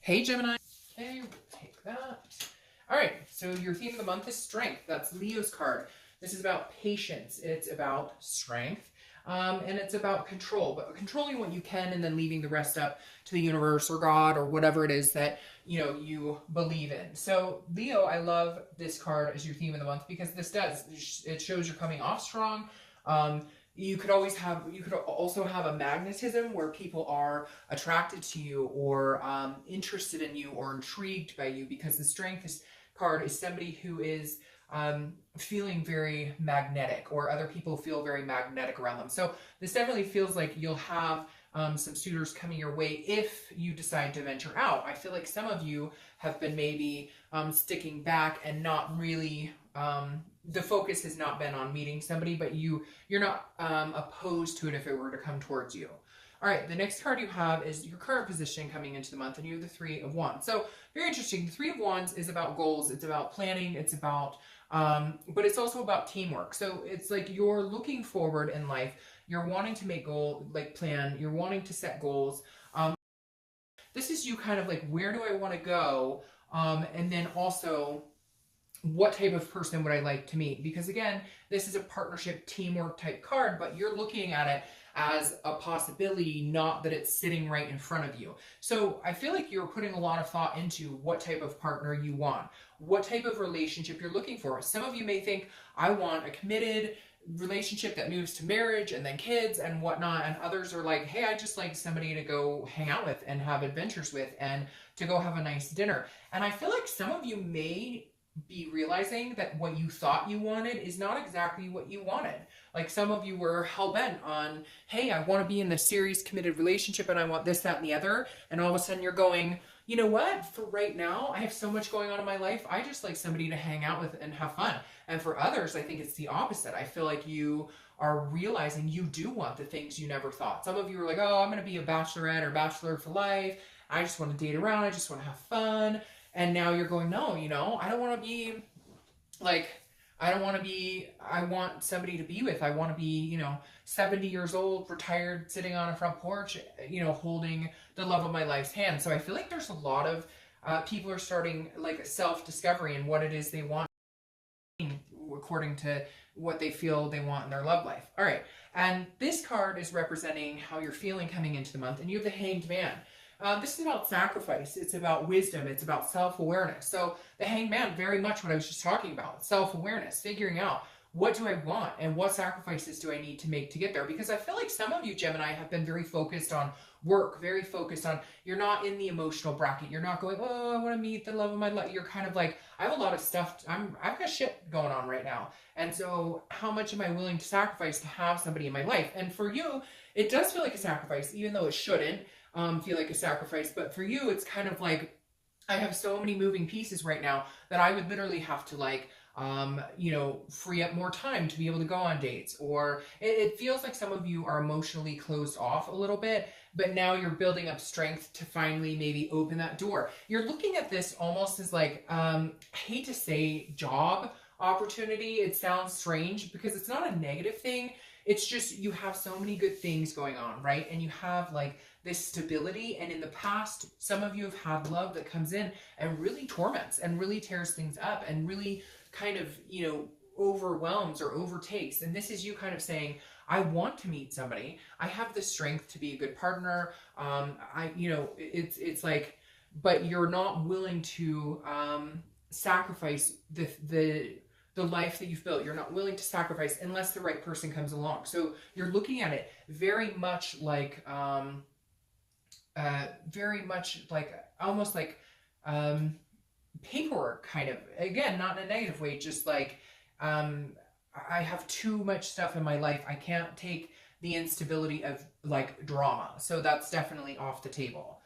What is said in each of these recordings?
Hey Gemini. Okay, we'll take that. All right, so your theme of the month is strength. That's Leo's card. This is about patience. It's about strength. And it's about control, but controlling what you can and then leaving the rest up to the universe or God or whatever it is that you believe in. So Leo, I love this card as your theme of the month because it shows you're coming off strong. You could also have a magnetism where people are attracted to you or interested in you or intrigued by you, because the strength card is somebody who is feeling very magnetic, or other people feel very magnetic around them. So this definitely feels like you'll have some suitors coming your way if you decide to venture out. I feel like some of you have been maybe sticking back and not really the focus has not been on meeting somebody, but you're not opposed to it if it were to come towards you. All right, the next card you have is your current position coming into the month, and you have the Three of Wands. So very interesting. The Three of Wands is about goals. It's about planning. It's about, but it's also about teamwork. So it's like you're looking forward in life. You're wanting to make plan. You're wanting to set goals. This is you kind of like, where do I want to go? And then also, what type of person would I like to meet? Because again, this is a partnership teamwork type card, but you're looking at it as a possibility, not that it's sitting right in front of you. So I feel like you're putting a lot of thought into what type of partner you want, what type of relationship you're looking for. Some of you may think, I want a committed relationship that moves to marriage and then kids and whatnot, and others are like, hey, I just like somebody to go hang out with and have adventures with and to go have a nice dinner. And I feel like some of you may be realizing that what you thought you wanted is not exactly what you wanted. Like some of you were hell-bent on, hey, I want to be in this serious committed relationship and I want this, that, and the other. And all of a sudden you're going, you know what? For right now, I have so much going on in my life. I just like somebody to hang out with and have fun. And for others, I think it's the opposite. I feel like you are realizing you do want the things you never thought. Some of you are like, oh, I'm going to be a bachelorette or bachelor for life. I just want to date around. I just want to have fun. And now you're going, no, I don't want to be like, I want somebody to be with. I want to be, 70 years old, retired, sitting on a front porch, holding the love of my life's hand. So I feel like there's a lot of people are starting like a self-discovery in what it is they want according to what they feel they want in their love life. All right. And this card is representing how you're feeling coming into the month. And you have the Hanged Man. This is about sacrifice. It's about wisdom. It's about self-awareness. So the Hanged Man, very much what I was just talking about. Self-awareness, figuring out what do I want and what sacrifices do I need to make to get there. Because I feel like some of you, Gemini, have been very focused on work, very focused on, you're not in the emotional bracket. You're not going, oh, I want to meet the love of my life. You're kind of like, I have a lot of stuff. I've got shit going on right now. And so how much am I willing to sacrifice to have somebody in my life? And for you, it does feel like a sacrifice, even though it shouldn't feel like a sacrifice. But for you, it's kind of like, I have so many moving pieces right now that I would literally have to like, free up more time to be able to go on dates. Or it feels like some of you are emotionally closed off a little bit, but now you're building up strength to finally maybe open that door. You're looking at this almost as like, I hate to say job opportunity. It sounds strange because it's not a negative thing. It's just you have so many good things going on, right? And you have like this stability. And in the past, some of you have had love that comes in and really torments and really tears things up and really kind of, overwhelms or overtakes. And this is you kind of saying, I want to meet somebody. I have the strength to be a good partner. It's like, but you're not willing to sacrifice the life that you've built. You're not willing to sacrifice unless the right person comes along. So you're looking at it very much like almost like paperwork, kind of. Again, not in a negative way, just like I have too much stuff in my life. I can't take the instability of like drama. So that's definitely off the table.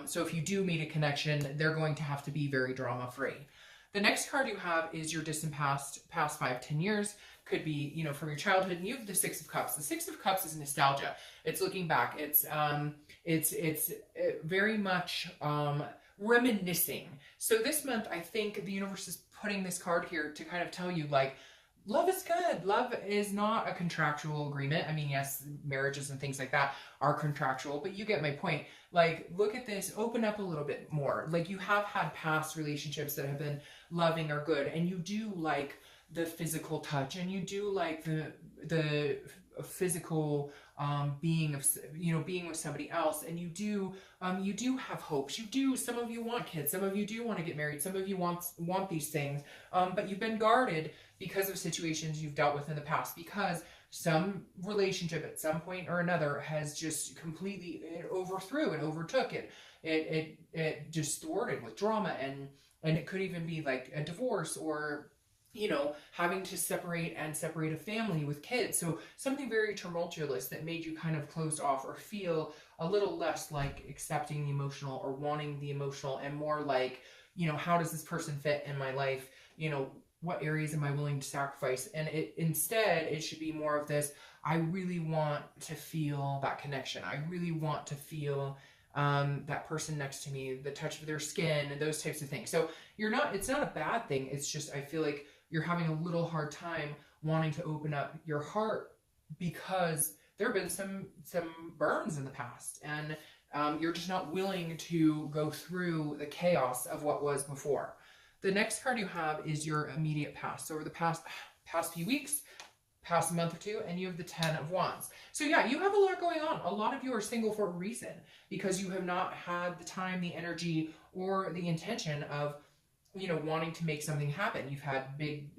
So if you do meet a connection, they're going to have to be very drama free. The next card you have is your distant past 5-10 years. Could be, from your childhood. And you have the Six of Cups. The Six of Cups is nostalgia. It's looking back. It's very much reminiscing. So this month, I think the universe is putting this card here to kind of tell you, like, Love is good. Love is not a contractual agreement. I mean, yes, marriages and things like that are contractual, but you get my point. Like, look at this, open up a little bit more. Like, you have had past relationships that have been loving or good, and you do like the physical touch, and you do like the physical being of, you know, being with somebody else, and you do have hopes. You do, some of you want kids, some of you do want to get married, some of you want these things, but you've been guarded because of situations you've dealt with in the past, because some relationship at some point or another has just completely, it overthrew, it overtook it, it just thwarted with drama, and it could even be like a divorce, or you know, having to separate a family with kids. So something very tumultuous that made you kind of closed off, or feel a little less like accepting the emotional or wanting the emotional, and more like, you know, how does this person fit in my life? You know, what areas am I willing to sacrifice? And it should be more of this, I really want to feel that connection. I really want to feel that person next to me, the touch of their skin, and those types of things. So it's not a bad thing. It's just, I feel like you're having a little hard time wanting to open up your heart, because there have been some burns in the past, and you're just not willing to go through the chaos of what was before. The next card you have is your immediate past. So over the past few weeks, past month or two, and you have the 10 of Wands. So yeah, you have a lot going on. A lot of you are single for a reason, because you have not had the time, the energy, or the intention of, you know, wanting to make something happen. You've had big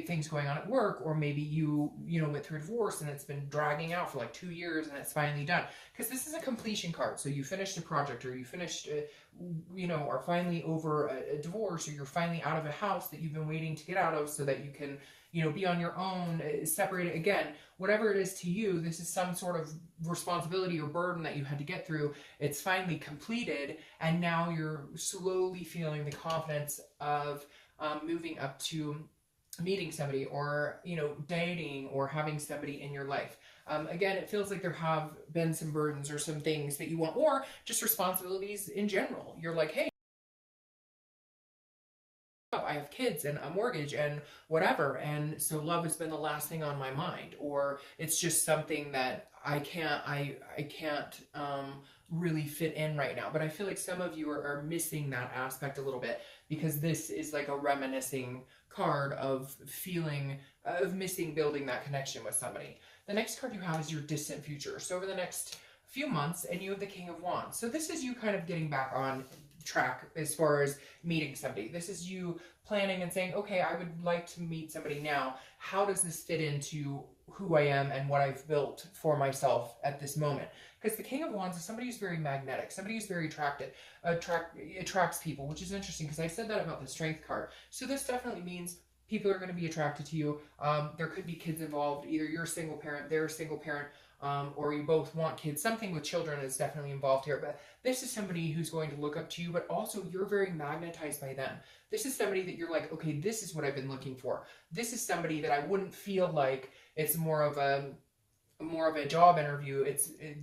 things going on at work, or maybe you went through a divorce and it's been dragging out for like 2 years and it's finally done. Because this is a completion card. So you finished a project, or you finished, are finally over a divorce, or you're finally out of a house that you've been waiting to get out of so that you can, be on your own, separated again. Whatever it is to you, this is some sort of responsibility or burden that you had to get through. It's finally completed, and now you're slowly feeling the confidence of moving up to meeting somebody, or dating, or having somebody in your life. Again, it feels like there have been some burdens or some things that you want, or just responsibilities in general. You're like, hey, I have kids and a mortgage and whatever, and so love has been the last thing on my mind, or it's just something that I can't really fit in right now. But I feel like some of you are missing that aspect a little bit, because this is like a reminiscing card of missing building that connection with somebody. The next card you have is your distant future. So over the next few months, and you have the King of Wands. So this is you kind of getting back on track as far as meeting somebody. This is you planning and saying, okay, I would like to meet somebody now. How does this fit into who I am and what I've built for myself at this moment? Because the King of Wands is somebody who's very magnetic, somebody who's very attracts people, which is interesting, because I said that about the Strength card. So this definitely means people are going to be attracted to you. There could be kids involved. Either you're a single parent, they're a single parent, or you both want kids. Something with children is definitely involved here. But this is somebody who's going to look up to you, but also you're very magnetized by them. This is somebody that you're like, okay, this is what I've been looking for. This is somebody that I wouldn't feel like it's more of a job interview.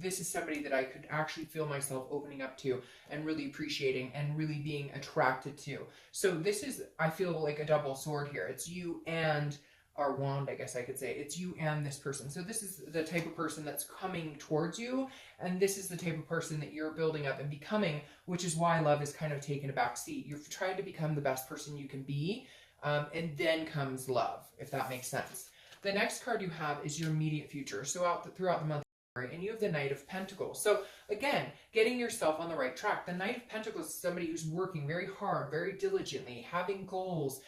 This is somebody that I could actually feel myself opening up to, and really appreciating, and really being attracted to. So this is, I feel like, a double sword here. It's you and our wand, I guess I could say. It's you and this person. So this is the type of person that's coming towards you, and this is the type of person that you're building up and becoming, which is why love is kind of taken a back seat. You've tried to become the best person you can be, and then comes love, if that makes sense. The next card you have is your immediate future. So throughout the month, and you have the Knight of Pentacles. So again, getting yourself on the right track. The Knight of Pentacles is somebody who's working very hard, very diligently, having goals,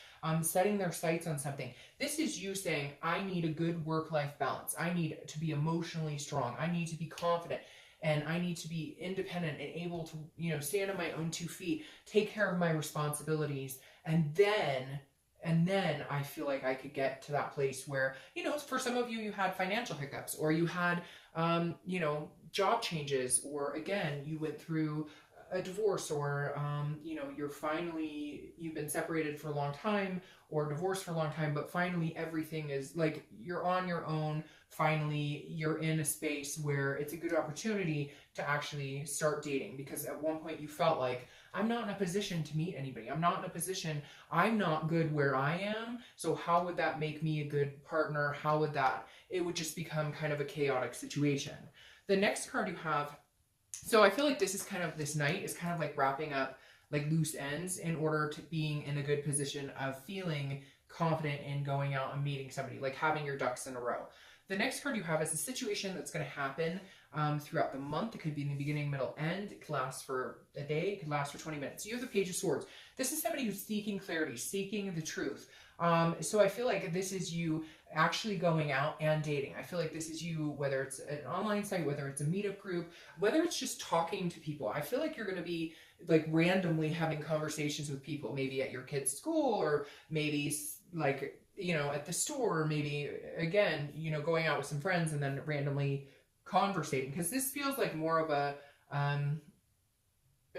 setting their sights on something. This is you saying, I need a good work-life balance. I need to be emotionally strong. I need to be confident. And I need to be independent and able to, stand on my own 2 feet, take care of my responsibilities, and then I feel like I could get to that place where, for some of you, you had financial hiccups, or you had, job changes, or again, you went through a divorce, or, you've been separated for a long time, or divorced for a long time, but finally everything is like, you're on your own finally you're in a space where it's a good opportunity to actually start dating, because at one point you felt like, I'm not in a position to meet anybody. I'm not in a position, I'm not good where I am. So how would that make me a good partner? How would that, it would just become kind of a chaotic situation. The next card you have, so I feel like this is kind of, this night is kind of like wrapping up like loose ends in order to being in a good position of feeling confident in going out and meeting somebody, like having your ducks in a row. The next card you have is a situation that's going to happen throughout the month. It could be in the beginning, middle, end. It could last for a day. It could last for 20 minutes. You have the Page of Swords. This is somebody who's seeking clarity, seeking the truth. So I feel like this is you actually going out and dating. I feel like this is you, whether it's an online site, whether it's a meetup group, whether it's just talking to people. I feel like you're going to be like randomly having conversations with people, maybe at your kid's school, or maybe like, you know, at the store, or maybe again, you know, going out with some friends and then randomly conversating, because this feels like more of a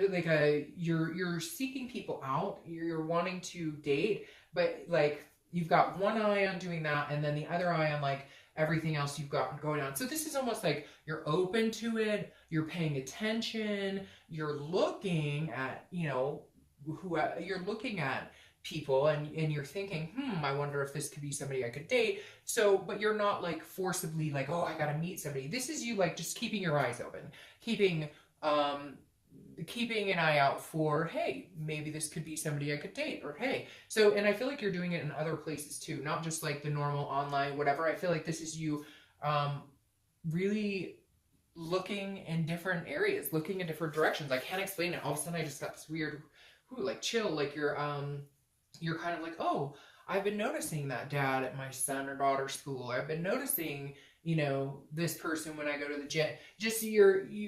like a you're seeking people out, you're wanting to date, but like you've got one eye on doing that and then the other eye on like everything else you've got going on. So this is almost like you're open to it, you're paying attention, you're looking at, you know, who you're looking at people, and you're thinking, I wonder if this could be somebody I could date. So, but you're not like forcibly like, oh, I gotta meet somebody. This is you like just keeping your eyes open, keeping an eye out for, hey, maybe this could be somebody I could date, or hey. So, and I feel like you're doing it in other places too, not just like the normal online, whatever. I feel like this is you really looking in different areas, looking in different directions. I can't explain it. All of a sudden I just got this weird, like chill, like you're kind of like, oh, I've been noticing that dad at my son or daughter's school. I've been noticing, you know, this person when I go to the gym. Just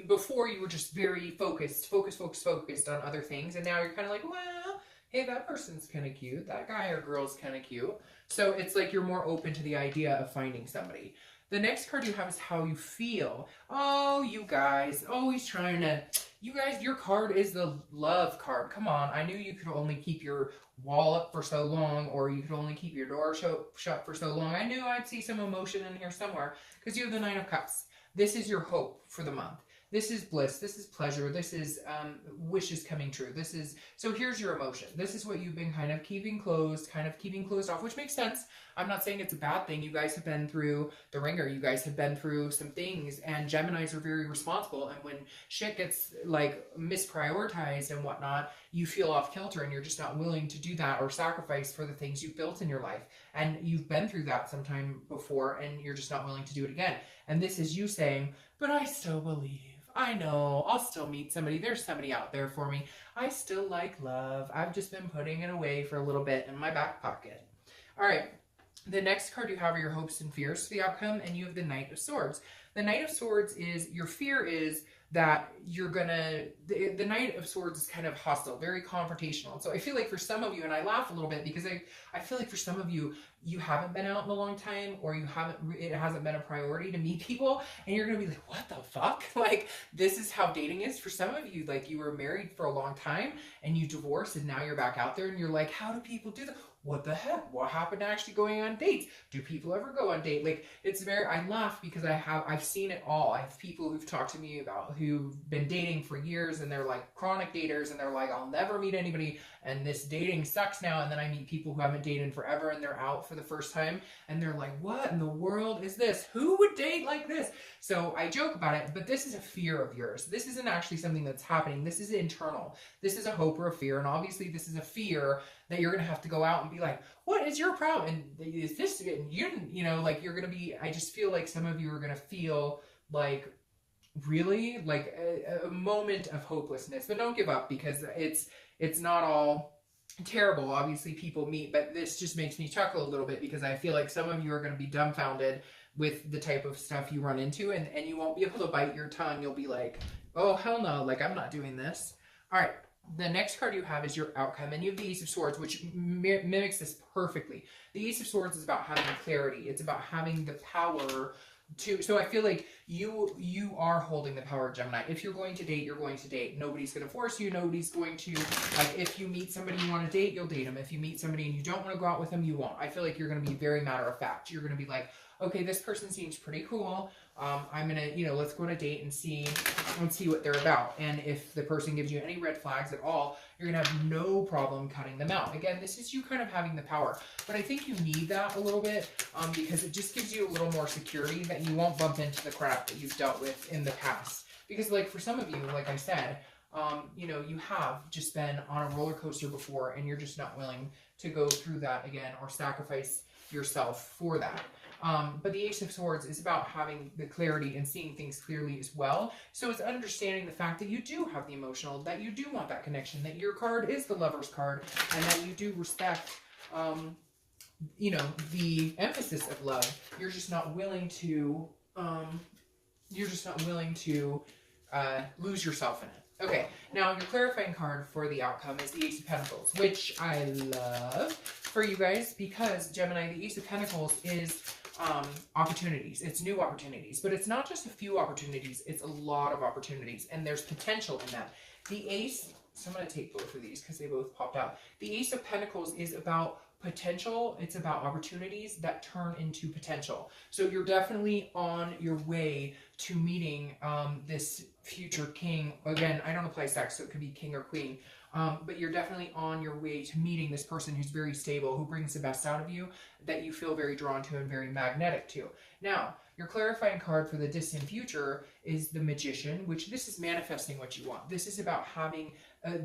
before you were just very focused on other things, and now you're kind of like, well, hey, that person's kind of cute. That guy or girl's kind of cute. So it's like you're more open to the idea of finding somebody. The next card you have is how you feel. Oh, you guys, always trying to, you guys, your card is the love card. Come on, I knew you could only keep your wall up for so long, or you could only keep your door shut for so long. I knew I'd see some emotion in here somewhere, because you have the Nine of Cups. This is your hope for the month. This is bliss. This is pleasure. This is wishes coming true. This is, so here's your emotion. This is what you've been kind of keeping closed off, which makes sense. I'm not saying it's a bad thing. You guys have been through the ringer. You guys have been through some things, and Geminis are very responsible. And when shit gets like misprioritized and whatnot, you feel off kilter, and you're just not willing to do that or sacrifice for the things you've built in your life. And you've been through that sometime before, and you're just not willing to do it again. And this is you saying, but I still believe. I know, I'll still meet somebody. There's somebody out there for me. I still like love. I've just been putting it away for a little bit in my back pocket. All right. The next card you have are your hopes and fears for the outcome, and you have the Knight of Swords. The Knight of Swords is, your fear is that you're gonna, the Knight of Swords is kind of hostile, very confrontational. So I feel like for some of you, and I laugh a little bit because I feel like for some of you, you haven't been out in a long time, or it hasn't been a priority to meet people, and you're gonna be like, what the fuck? Like, this is how dating is for some of you. Like, you were married for a long time and you divorced, and now you're back out there and you're like, how do people do that? What the heck? What happened to actually going on dates? Do people ever go on date? Like, it's very, I laugh because I've seen it all. I have people who've talked to me about who've been dating for years, and they're like chronic daters, and they're like, I'll never meet anybody, and this dating sucks now. And then I meet people who haven't dated forever, and they're out for the first time, and they're like, what in the world is this? Who would date like this? So I joke about it, but this is a fear of yours. This isn't actually something that's happening. This is internal. This is a hope or a fear, and obviously this is a fear that you're going to have to go out and be like, what is your problem? And is this, you know, like you're going to be, I just feel like some of you are going to feel like really like a moment of hopelessness, but don't give up, because it's not all terrible. Obviously people meet, but this just makes me chuckle a little bit, because I feel like some of you are going to be dumbfounded with the type of stuff you run into, and you won't be able to bite your tongue. You'll be like, oh, hell no, like I'm not doing this. All right. The next card you have is your outcome, and you have the Ace of Swords, which mimics this perfectly. The Ace of Swords is about having clarity. It's about having the power So I feel like you are holding the power of Gemini. If you're going to date, you're going to date. Nobody's going to force you. Nobody's going to, like, if you meet somebody you want to date, you'll date them. If you meet somebody and you don't want to go out with them, you won't. I feel like you're going to be very matter of fact. You're going to be like, okay, this person seems pretty cool. I'm going to, let's go on a date and see what they're about. And if the person gives you any red flags at all, you're going to have no problem cutting them out. Again, this is you kind of having the power. But I think you need that a little bit because it just gives you a little more security that you won't bump into the crap that you've dealt with in the past. Because, like, for some of you, like I said, you have just been on a roller coaster before and you're just not willing to go through that again or sacrifice yourself for that. But the Ace of Swords is about having the clarity and seeing things clearly as well. So it's understanding the fact that you do have the emotional, that you do want that connection, that your card is the Lover's card, and that you do respect, the emphasis of love. You're just not willing to, lose yourself in it. Okay, now your clarifying card for the outcome is the Ace of Pentacles, which I love for you guys because, Gemini, the Ace of Pentacles is opportunities. It's new opportunities, but it's not just a few opportunities, it's a lot of opportunities, and there's potential in that. The Ace, so I'm going to take both of these because they both popped out. The Ace of Pentacles is about potential. It's about opportunities that turn into potential. So you're definitely on your way to meeting this future king. Again, I don't apply sex, so it could be king or queen. But you're definitely on your way to meeting this person who's very stable, who brings the best out of you, that you feel very drawn to and very magnetic to. Now, your clarifying card for the distant future is the Magician, which this is manifesting what you want. This is about having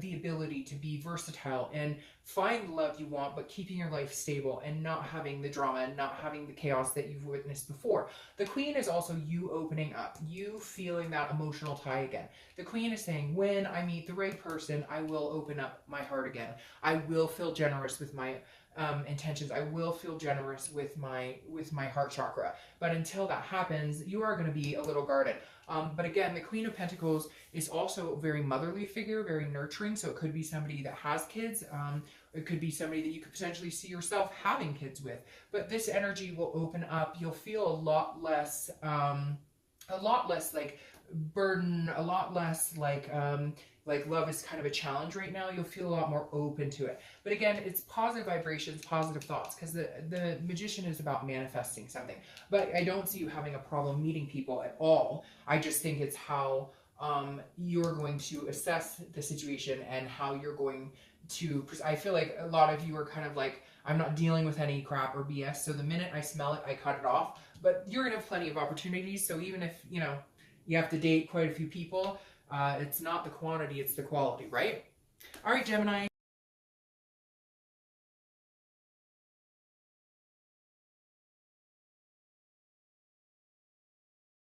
the ability to be versatile and find the love you want, but keeping your life stable and not having the drama and not having the chaos that you've witnessed before. The Queen is also you opening up, you feeling that emotional tie again. The Queen is saying, when I meet the right person, I will open up my heart again. I will feel generous with my intentions. I will feel generous with my heart chakra. But until that happens, you are going to be a little guarded. But again, the Queen of Pentacles is also a very motherly figure, very nurturing. So it could be somebody that has kids. It could be somebody that you could potentially see yourself having kids with. But this energy will open up. You'll feel a lot less like burden, a lot less like love is kind of a challenge right now. You'll feel a lot more open to it. But again, it's positive vibrations, positive thoughts, because the Magician is about manifesting something. But I don't see you having a problem meeting people at all. I just think it's how you're going to assess the situation and how you're going to, I feel like a lot of you are kind of like, I'm not dealing with any crap or BS, so the minute I smell it, I cut it off. But you're going to have plenty of opportunities, so even if, you have to date quite a few people, it's not the quantity, it's the quality, right? All right, Gemini.